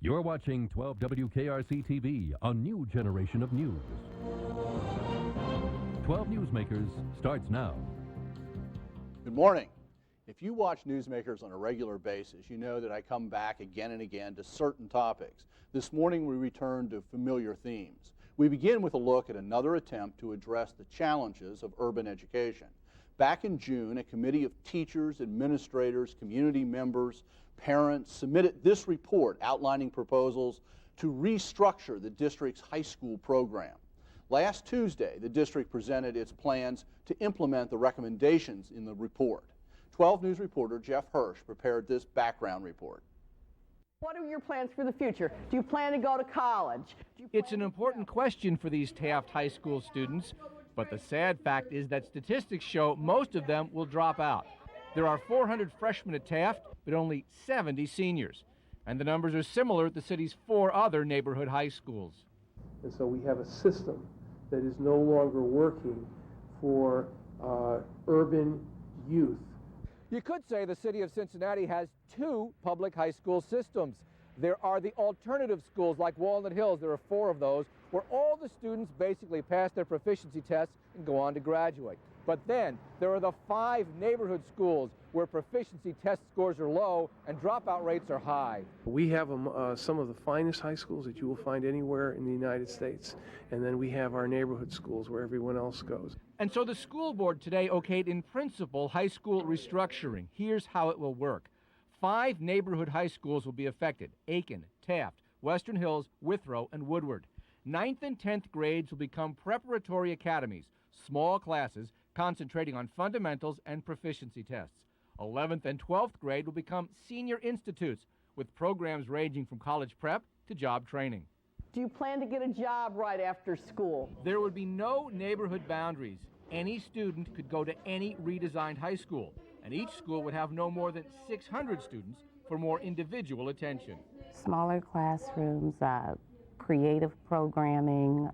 You're watching 12 WKRC TV, a new generation of news. 12 Newsmakers starts now. Good morning. If you watch Newsmakers on a regular basis, you know that I come back again and again to certain topics. This morning we return to familiar themes. We begin with a look at another attempt to address the challenges of urban education. Back in June, a committee of teachers, administrators, community members, parents submitted this report outlining proposals to restructure the district's high school program. Last Tuesday, the district presented its plans to implement the recommendations in the report. 12 News reporter Jeff Hirsch prepared this background report. What are your plans for the future? Do you plan to go to college? It's an important question for these Taft High School students, but the sad fact is that statistics show most of them will drop out. There are 400 freshmen at Taft, but only 70 seniors. And the numbers are similar at the city's 4 other neighborhood high schools. And so we have a system that is no longer working for urban youth. You could say the city of Cincinnati has 2 public high school systems. There are the alternative schools like Walnut Hills. There are 4 of those where all the students basically pass their proficiency tests and go on to graduate. But then there are the 5 neighborhood schools where proficiency test scores are low and dropout rates are high. We have some of the finest high schools that you will find anywhere in the United States. And then we have our neighborhood schools where everyone else goes. And so the school board today okayed in principle high school restructuring. Here's how it will work. 5 neighborhood high schools will be affected: Aiken, Taft, Western Hills, Withrow, and Woodward. 9th and 10th grades will become preparatory academies, small classes concentrating on fundamentals and proficiency tests. 11th and 12th grade will become senior institutes with programs ranging from college prep to job training. Do you plan to get a job right after school? There would be no neighborhood boundaries. Any student could go to any redesigned high school, and each school would have no more than 600 students for more individual attention. Smaller classrooms, creative programming,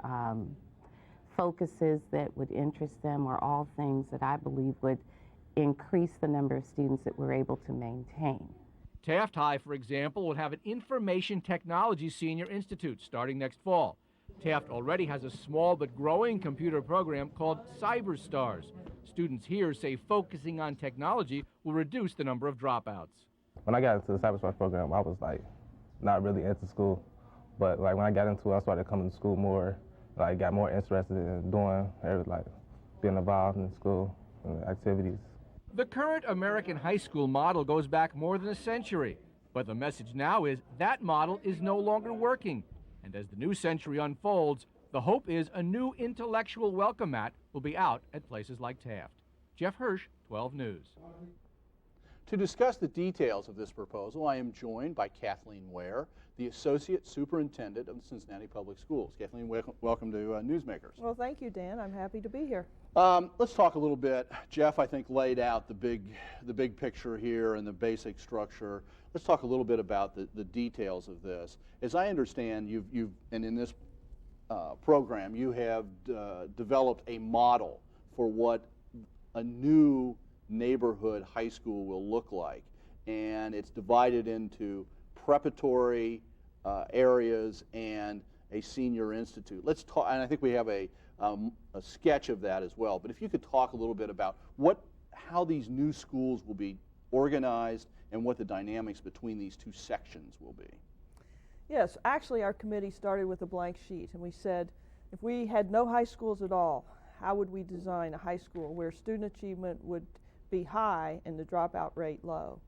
focuses that would interest them are all things that I believe would increase the number of students that we're able to maintain. Taft High, for example, will have an Information Technology Senior Institute starting next fall. Taft already has a small but growing computer program called CyberStars. Students here say focusing on technology will reduce the number of dropouts. When I got into the CyberStars program, I was not really into school, but when I got into it, I started coming to school more. Got more interested in doing, being involved in school and activities. The current American high school model goes back more than a century, but the message now is that model is no longer working. And as the new century unfolds, the hope is a new intellectual welcome mat will be out at places like Taft. Jeff Hirsch, 12 News. To discuss the details of this proposal, I am joined by Kathleen Ware, the Associate Superintendent of the Cincinnati Public Schools. Kathleen, welcome to Newsmakers. Well, thank you, Dan. I'm happy to be here. Let's talk a little bit. Jeff, I think, laid out the big picture here and the basic structure. Let's talk a little bit about the details of this. As I understand, and in this program, you have developed a model for what a new neighborhood high school will look like, and it's divided into preparatory areas and a senior institute. Let's talk, and I think we have a sketch of that as well, but if you could talk a little bit about how these new schools will be organized and what the dynamics between these 2 sections will be. Yes, actually our committee started with a blank sheet, and we said if we had no high schools at all, how would we design a high school where student achievement would be high and the dropout rate low?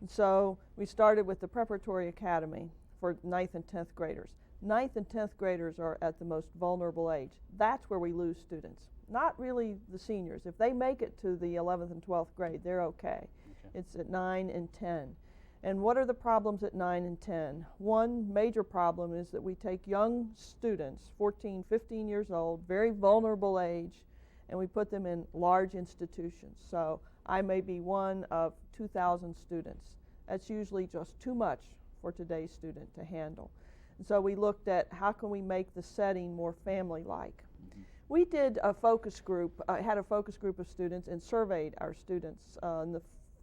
And so we started with the preparatory academy for 9th and 10th graders. 9th and 10th graders are at the most vulnerable age. That's where we lose students, not really the seniors. If they make it to the 11th and 12th grade, they're okay. It's at 9 and 10. And what are the problems at 9 and 10? One major problem is that we take young students, 14, 15 years old, very vulnerable age, and we put them in large institutions. So I may be one of 2,000 students. That's usually just too much for today's student to handle. And so we looked at how can we make the setting more family-like. We did a focus group, had a focus group of students and surveyed our students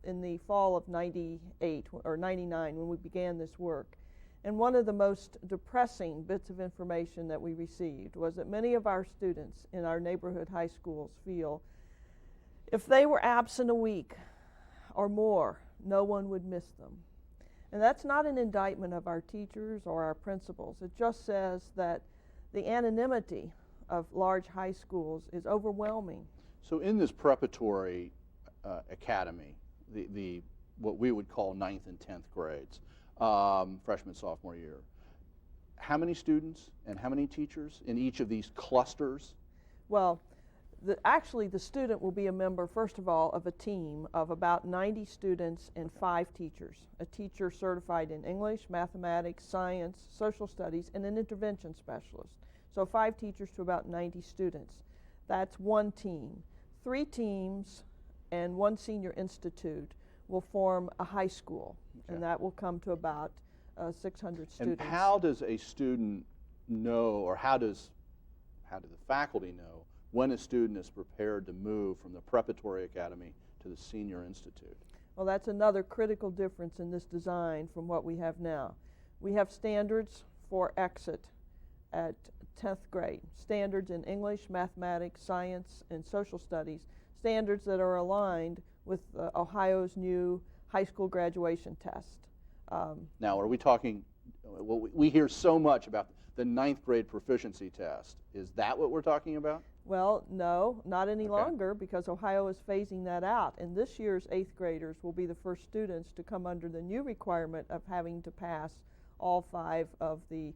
in the fall of '98 or '99 when we began this work. And one of the most depressing bits of information that we received was that many of our students in our neighborhood high schools feel if they were absent a week or more, no one would miss them. And that's not an indictment of our teachers or our principals. It just says that the anonymity of large high schools is overwhelming. So in this preparatory academy, the what we would call 9th and 10th grades, freshman, sophomore year, how many students and how many teachers in each of these clusters? Well, actually the student will be a member, first of all, of a team of about 90 students and 5 teachers. A teacher certified in English, mathematics, science, social studies, and an intervention specialist. So 5 teachers to about 90 students. That's one team. 3 teams and 1 senior institute will form a high school, and that will come to about 600 students. And how does a student know, or how do the faculty know when a student is prepared to move from the preparatory academy to the senior institute? Well, that's another critical difference in this design from what we have now. We have standards for exit at 10th grade, standards in English, mathematics, science, and social studies, standards that are aligned with Ohio's new high school graduation test. Now, are we talking, well, we hear so much about the 9th grade proficiency test. Is that what we're talking about? Well, no, not any longer, because Ohio is phasing that out. And this year's 8th graders will be the first students to come under the new requirement of having to pass all 5 of the,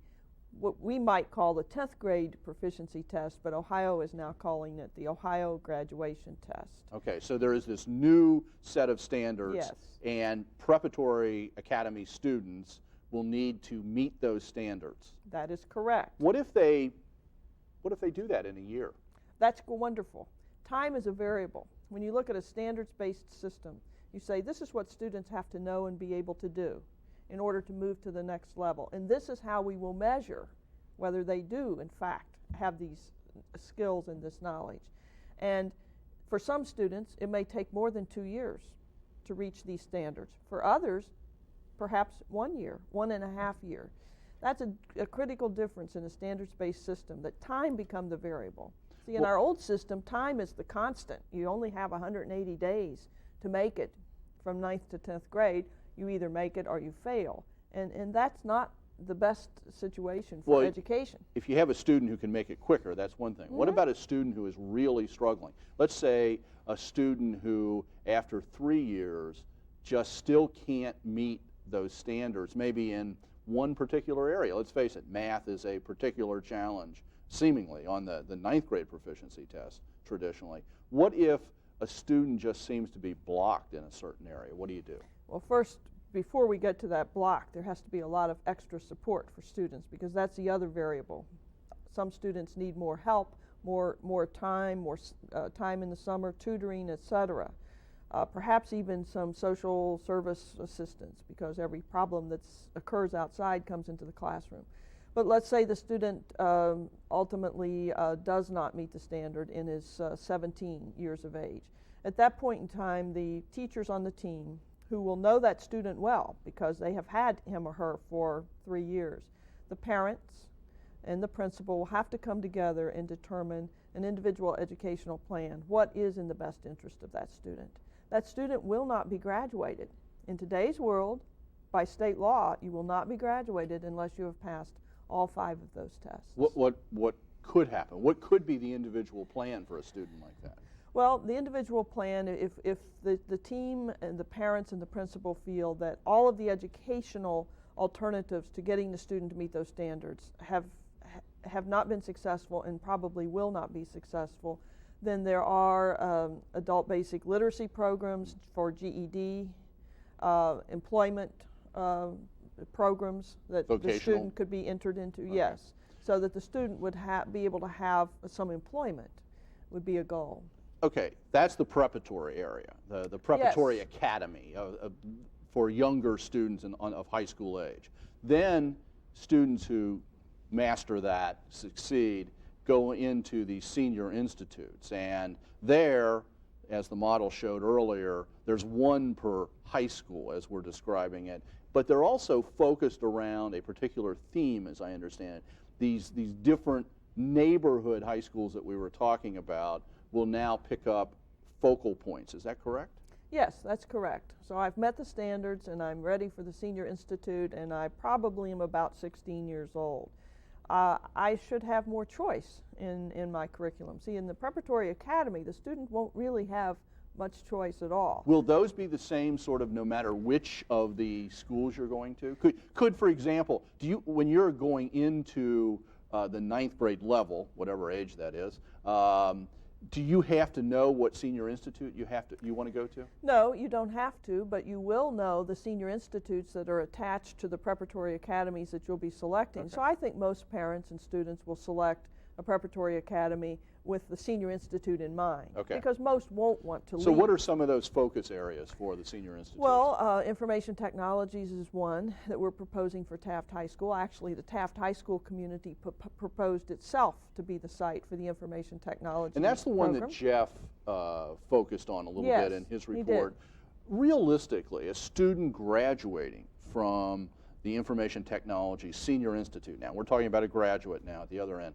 what we might call the 10th grade proficiency test, but Ohio is now calling it the Ohio graduation test. Okay, so there is this new set of standards, yes, and preparatory academy students will need to meet those standards. That is correct. What if they do that in a year? That's wonderful. Time is a variable. When you look at a standards-based system, you say this is what students have to know and be able to do in order to move to the next level. And this is how we will measure whether they do, in fact, have these skills and this knowledge. And for some students, it may take more than 2 years to reach these standards. For others, perhaps 1 year, 1.5 years. That's a critical difference in a standards-based system, that time become the variable. See, in our old system, time is the constant. You only have 180 days to make it from 9th to 10th grade. You either make it or you fail. And that's not the best situation for education. If you have a student who can make it quicker, that's one thing. What about a student who is really struggling? Let's say a student who, after 3 years, just still can't meet those standards, maybe in one particular area. Let's face it, math is a particular challenge, seemingly, on the 9th grade proficiency test, traditionally. What if a student just seems to be blocked in a certain area? What do you do? Well, first, before we get to that block, there has to be a lot of extra support for students, because that's the other variable. Some students need more help, more time, more time in the summer, tutoring, etc. Perhaps even some social service assistance, because every problem that occurs outside comes into the classroom. But let's say the student ultimately does not meet the standard and is 17 years of age. At that point in time, the teachers on the team, who will know that student well because they have had him or her for 3 years, the parents and the principal will have to come together and determine an individual educational plan. What is in the best interest of that student? That student will not be graduated. In today's world, by state law, you will not be graduated unless you have passed all 5 of those tests. What could happen? What could be the individual plan for a student like that? Well, the individual plan, if the team and the parents and the principal feel that all of the educational alternatives to getting the student to meet those standards have not been successful and probably will not be successful, then there are adult basic literacy programs for GED, employment programs that the student could be entered into, yes, so that the student would be able to have some employment would be a goal. Okay, that's the preparatory area, the preparatory academy for younger students of high school age. Then students who master that, succeed, go into the senior institutes, and there, as the model showed earlier, there's 1 per high school as we're describing it, but they're also focused around a particular theme, as I understand it. These different neighborhood high schools that we were talking about will now pick up focal points. Is that correct? Yes, that's correct. So I've met the standards and I'm ready for the Senior Institute, and I probably am about 16 years old. I should have more choice in my curriculum. See, in the preparatory academy, the student won't really have much choice at all. Will those be the same sort of no matter which of the schools you're going to? Could for example, when you're going into the 9th grade level, whatever age that is, do you have to know what Senior Institute you want to go to? No, you don't have to, but you will know the Senior Institutes that are attached to the preparatory academies that you'll be selecting. Okay. So I think most parents and students will select a preparatory academy with the Senior Institute in mind. Okay. Because most won't want to leave. So what are some of those focus areas for the Senior Institute? Well, information technologies is one that we're proposing for Taft High School. Actually, the Taft High School community proposed itself to be the site for the information technology And that's the one program. that Jeff focused on a little bit in his report. Realistically, a student graduating from the Information Technology Senior Institute, now we're talking about a graduate now at the other end,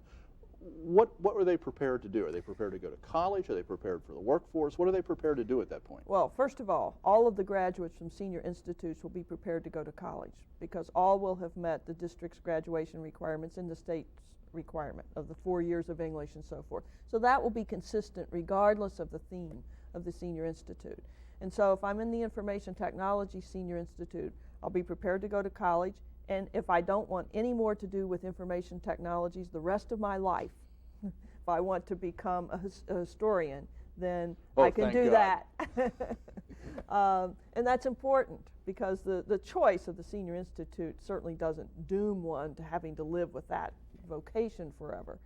what are they prepared to do? Are they prepared to go to college? Are they prepared for the workforce? What are they prepared to do at that point? Well, first of all of the graduates from Senior Institutes will be prepared to go to college because all will have met the district's graduation requirements and the state's requirement of the 4 years of English and so forth. So that will be consistent regardless of the theme of the Senior Institute. And so if I'm in the Information Technology Senior Institute, I'll be prepared to go to college. And if I don't want any more to do with information technologies the rest of my life, if I want to become a historian, then I can do that. And that's important because the choice of the Senior Institute certainly doesn't doom one to having to live with that vocation forever.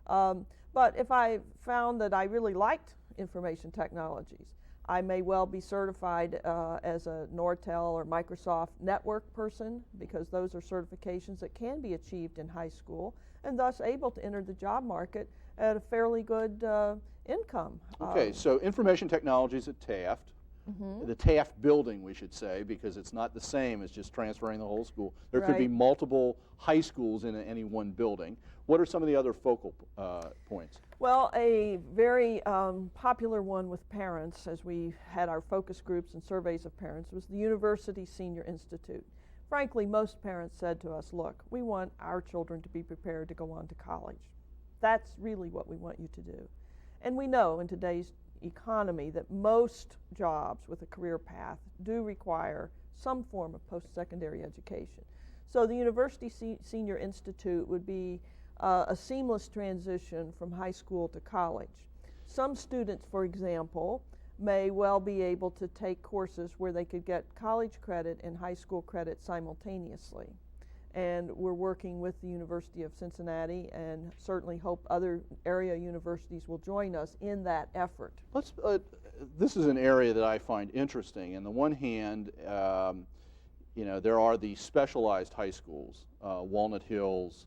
But if I found that I really liked information technologies, I may well be certified as a Nortel or Microsoft network person because those are certifications that can be achieved in high school and thus able to enter the job market at a fairly good income. Okay, so information technologies at Taft, the Taft building we should say, because it's not the same as just transferring the whole school. There could be multiple high schools in any one building. What are some of the other focal points? Well, a very popular one with parents, as we had our focus groups and surveys of parents, was the University Senior Institute. Frankly, most parents said to us, look, we want our children to be prepared to go on to college. That's really what we want you to do. And we know in today's economy that most jobs with a career path do require some form of post-secondary education. So the University Senior Institute would be a seamless transition from high school to college. Some students, for example, may well be able to take courses where they could get college credit and high school credit simultaneously. And we're working with the University of Cincinnati and certainly hope other area universities will join us in that effort. This is an area that I find interesting. On the one hand, there are the specialized high schools. Walnut Hills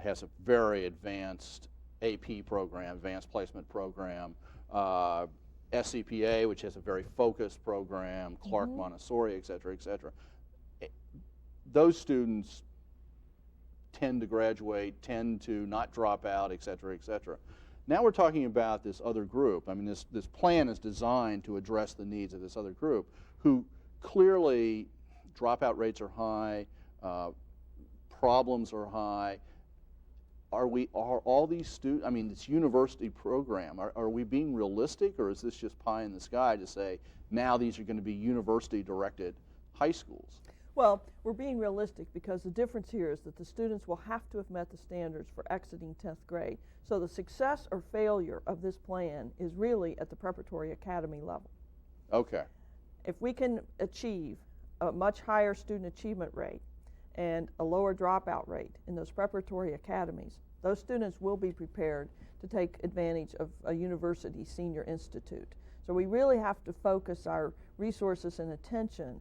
has a very advanced AP program, advanced placement program. SCPA, which has a very focused program, Clark Montessori, et cetera, et cetera. Those students tend to graduate, tend to not drop out, et cetera, et cetera. Now we're talking about this other group. I mean, this plan is designed to address the needs of this other group who clearly dropout rates are high, problems are high. Are all these students, I mean, this university program, are we being realistic, or is this just pie in the sky to say now these are going to be university-directed high schools? Well, we're being realistic because the difference here is that the students will have to have met the standards for exiting 10th grade. So the success or failure of this plan is really at the preparatory academy level. Okay. If we can achieve a much higher student achievement rate and a lower dropout rate in those preparatory academies, those students will be prepared to take advantage of a university senior institute. So we really have to focus our resources and attention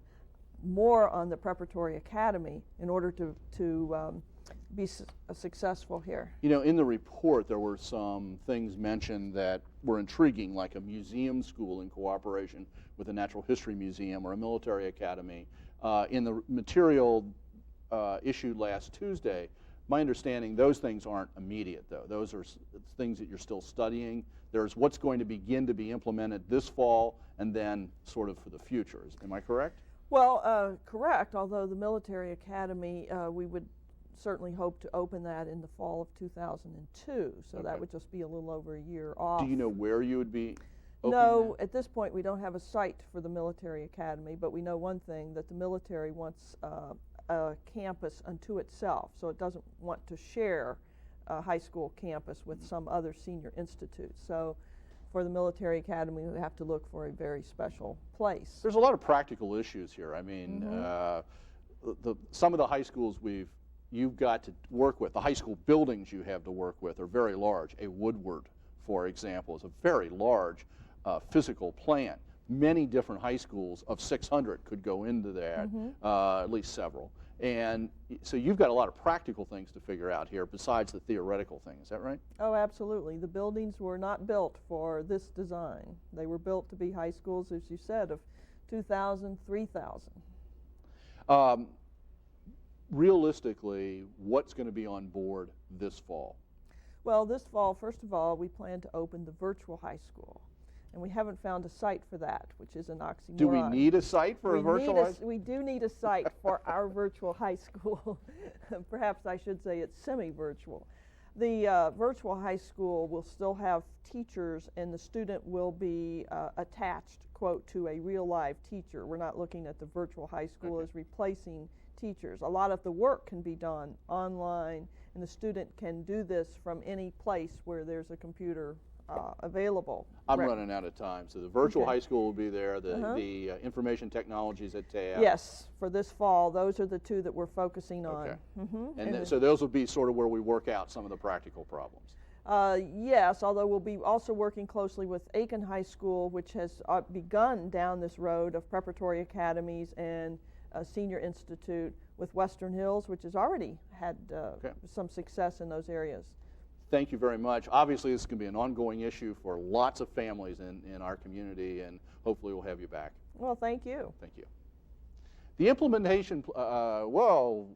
more on the preparatory academy in order to be successful here. You know, in the report, there were some things mentioned that were intriguing, like a museum school in cooperation with a natural history museum or a military academy. In the material issued last Tuesday, my understanding, those things aren't immediate, though. Those are things that you're still studying. There's what's going to begin to be implemented this fall, and then sort of for the future. Am I correct? Well, correct, although the military academy, we would certainly hope to open that in the fall of 2002, so that would just be a little over a year off. Do you know where you would be opening No, that? at this point we don't have a site for the military academy, but we know one thing, that the military wants a campus unto itself, so it doesn't want to share a high school campus with some other senior institute. So for the military academy, we have to look for a very special place. There's a lot of practical issues here. I mean, some of the high schools you've got to work with, the high school buildings you have to work with are very large. A Woodward, for example, is a very large physical plant. Many different high schools of 600 could go into that, at least several. And so you've got a lot of practical things to figure out here besides the theoretical thing. Is that right? Oh, absolutely. The buildings were not built for this design. They were built to be high schools, as you said, of 2,000, 3,000. Realistically, what's going to be on board this fall? Well, this fall, first of all, we plan to open the virtual high school. And we haven't found a site for that, which is an oxymoron. Do we need a site for a virtual high school? We do need a site for our virtual high school. Perhaps I should say it's semi-virtual. The virtual high school will still have teachers, and the student will be attached, quote, to a real live teacher. We're not looking at the virtual high school as replacing teachers. A lot of the work can be done online, and the student can do this from any place where there's a computer available. I'm running out of time. So the virtual high school will be there, the information technologies at TAF. Yes, for this fall, those are the two that we're focusing on. And so those will be sort of where we work out some of the practical problems. Yes, although we'll be also working closely with Aiken High School, which has begun down this road of preparatory academies and a senior institute, with Western Hills, which has already had some success in those areas. Thank you very much. Obviously, this is going to be an ongoing issue for lots of families in our community, and hopefully we'll have you back. Well, thank you. Thank you. The implementation, well,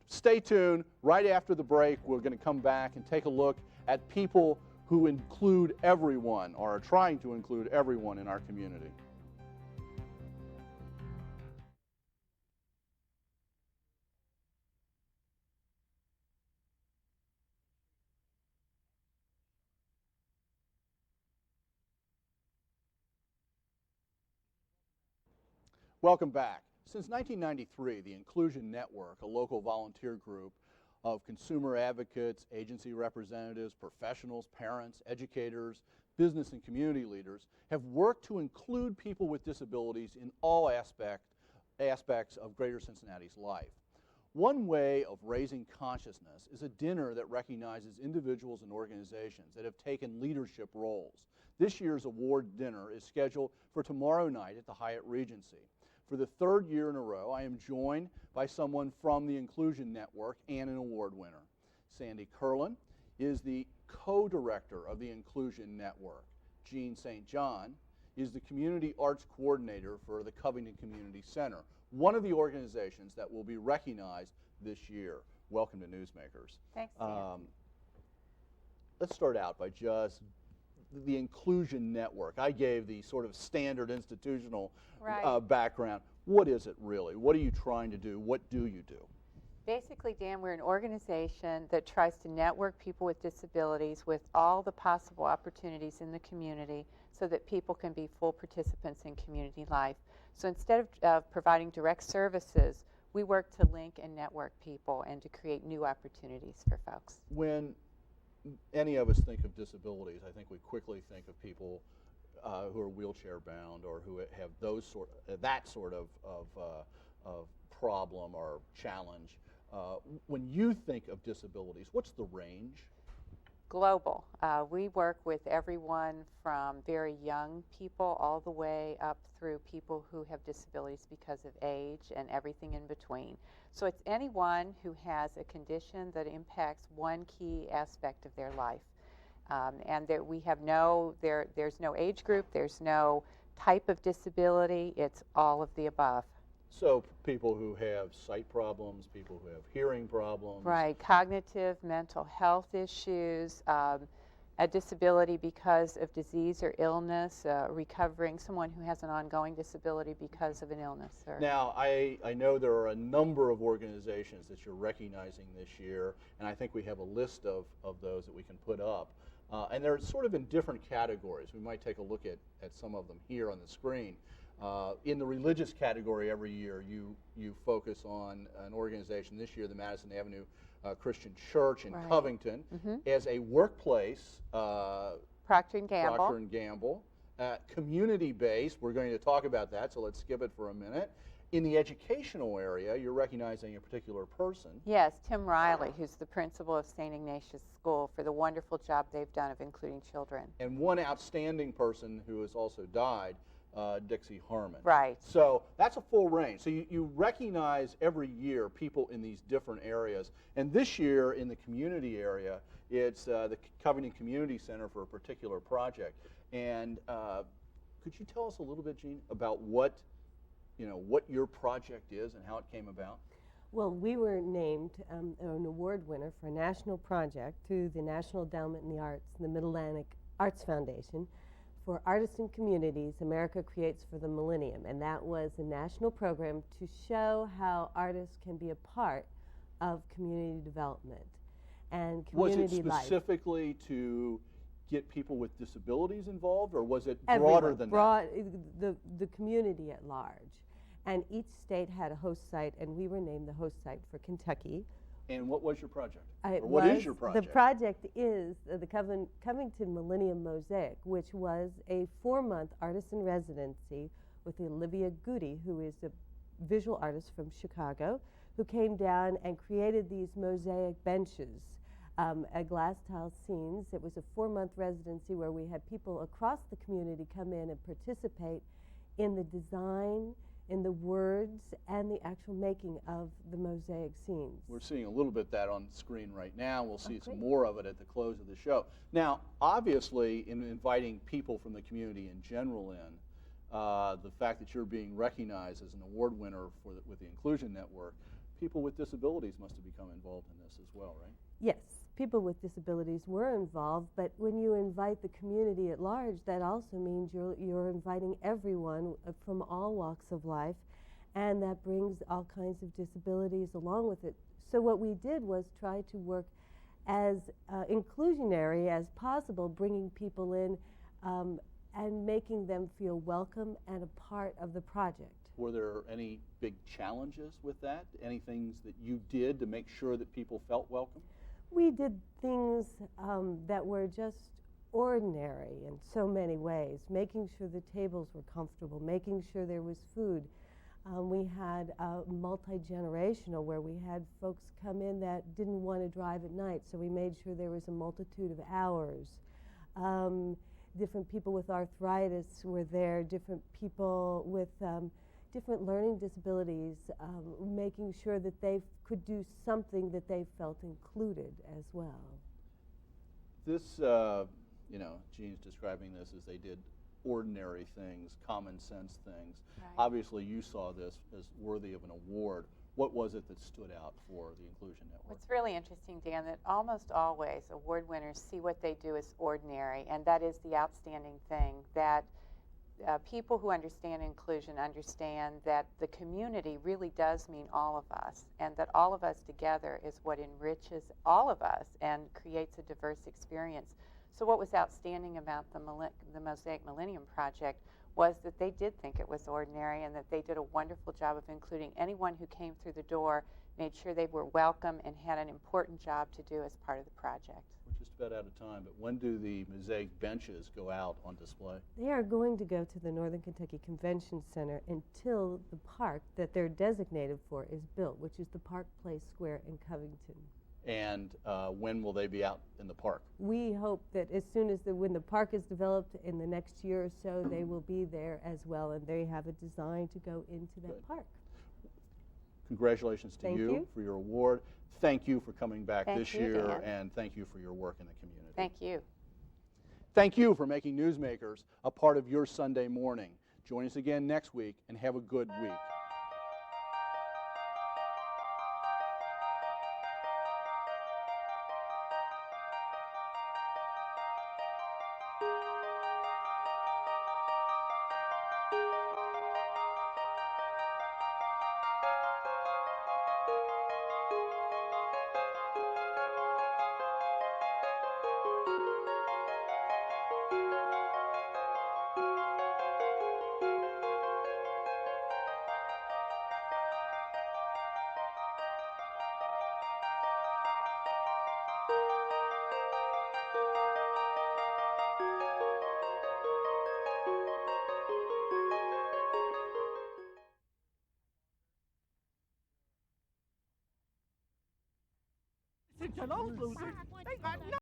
stay tuned. Right after the break, we're going to come back and take a look at people who include everyone, or are trying to include everyone in our community. Welcome back. Since 1993, the Inclusion Network, a local volunteer group of consumer advocates, agency representatives, professionals, parents, educators, business and community leaders, have worked to include people with disabilities in all aspects of Greater Cincinnati's life. One way of raising consciousness is a dinner that recognizes individuals and organizations that have taken leadership roles. This year's award dinner is scheduled for tomorrow night at the Hyatt Regency. For the third year in a row, I am joined by someone from the Inclusion Network and an award winner. Sandy Kerlin is the co-director of the Inclusion Network. Jean St. John is the Community Arts Coordinator for the Covington Community Center, one of the organizations that will be recognized this year. Welcome to Newsmakers. Thanks, Dan. Let's start out by just the Inclusion Network. I gave the sort of standard institutional background. What is it really? What are you trying to do? What do you do? Basically, Dan, we're an organization that tries to network people with disabilities with all the possible opportunities in the community so that people can be full participants in community life. So instead of providing direct services, we work to link and network people and to create new opportunities for folks. When any of us think of disabilities, I think we quickly think of people who are wheelchair bound or who have that sort of problem or challenge. When you think of disabilities, what's the range? Global. We work with everyone from very young people all the way up through people who have disabilities because of age and everything in between. So it's anyone who has a condition that impacts one key aspect of their life. And there, we have there's no age group, there's no type of disability, it's all of the above. So people who have sight problems, people who have hearing problems. Right, cognitive, mental health issues, a disability because of disease or illness, recovering, someone who has an ongoing disability because of an illness. Now, I know there are a number of organizations that you're recognizing this year, and I think we have a list of those that we can put up. And they're sort of in different categories. We might take a look at some of them here on the screen. In the religious category, every year you focus on an organization. This year, the Madison Avenue Christian Church in Covington, as a workplace. Procter & Gamble. Procter & Gamble. Community-based, we're going to talk about that, so let's skip it for a minute. In the educational area, you're recognizing a particular person. Yes, Tim Riley, who's the principal of St. Ignatius School, for the wonderful job they've done of including children. And one outstanding person who has also died, Dixie Harmon. Right. So that's a full range. So you recognize every year people in these different areas. And this year in the community area, it's the Covington Community Center for a particular project. And could you tell us a little bit, Jean, about what your project is and how it came about? Well, we were named an award winner for a national project through the National Endowment in the Arts and the Mid-Atlantic Arts Foundation for Artists and Communities, America Creates for the Millennium. And that was a national program to show how artists can be a part of community development and community life. Was it specifically to get people with disabilities involved, or was it broader than that? The community at large. And each state had a host site, and we were named the host site for Kentucky. And what was your project? What is your project? The project is the Covington Millennium Mosaic, which was a 4-month artisan residency with Olivia Goody, who is a visual artist from Chicago, who came down and created these mosaic benches, glass tile scenes. It was a 4-month residency where we had people across the community come in and participate in the design, in the words, and the actual making of the mosaic scenes. We're seeing a little bit of that on the screen right now. We'll see some more of it at the close of the show. Now, obviously, in inviting people from the community in general in, the fact that you're being recognized as an award winner with the Inclusion Network, people with disabilities must have become involved in this as well, right? Yes, people with disabilities were involved, but when you invite the community at large, that also means you're inviting everyone from all walks of life, and that brings all kinds of disabilities along with it. So what we did was try to work as inclusionary as possible, bringing people in and making them feel welcome and a part of the project. Were there any big challenges with that? Any things that you did to make sure that people felt welcome? We did things that were just ordinary in so many ways, making sure the tables were comfortable, making sure there was food. We had multi-generational, where we had folks come in that didn't want to drive at night, so we made sure there was a multitude of hours. Different people with arthritis were there, different people with different learning disabilities, making sure that they could do something that they felt included as well. This, Jean's describing this as they did ordinary things, common sense things. Right. Obviously, you saw this as worthy of an award. What was it that stood out for the Inclusion Network? What's really interesting, Dan, that almost always award winners see what they do as ordinary, and that is the outstanding thing, that people who understand inclusion understand that the community really does mean all of us, and that all of us together is what enriches all of us and creates a diverse experience. So what was outstanding about the Mosaic Millennium Project was that they did think it was ordinary, and that they did a wonderful job of including anyone who came through the door, made sure they were welcome, and had an important job to do as part of the project. We're just about out of time, but when do the mosaic benches go out on display? They are going to go to the Northern Kentucky Convention Center until the park that they're designated for is built, which is the Park Place Square in Covington. And when will they be out in the park? We hope that as soon as when the park is developed in the next year or so, they will be there as well, and they have a design to go into that park. Congratulations to Thank you for your award. Thank you for coming back this you, year, Dan. and thank you for your work in the community. Thank you. Thank you for making Newsmakers a part of your Sunday morning. Join us again next week, and have a good week. To those losers, they got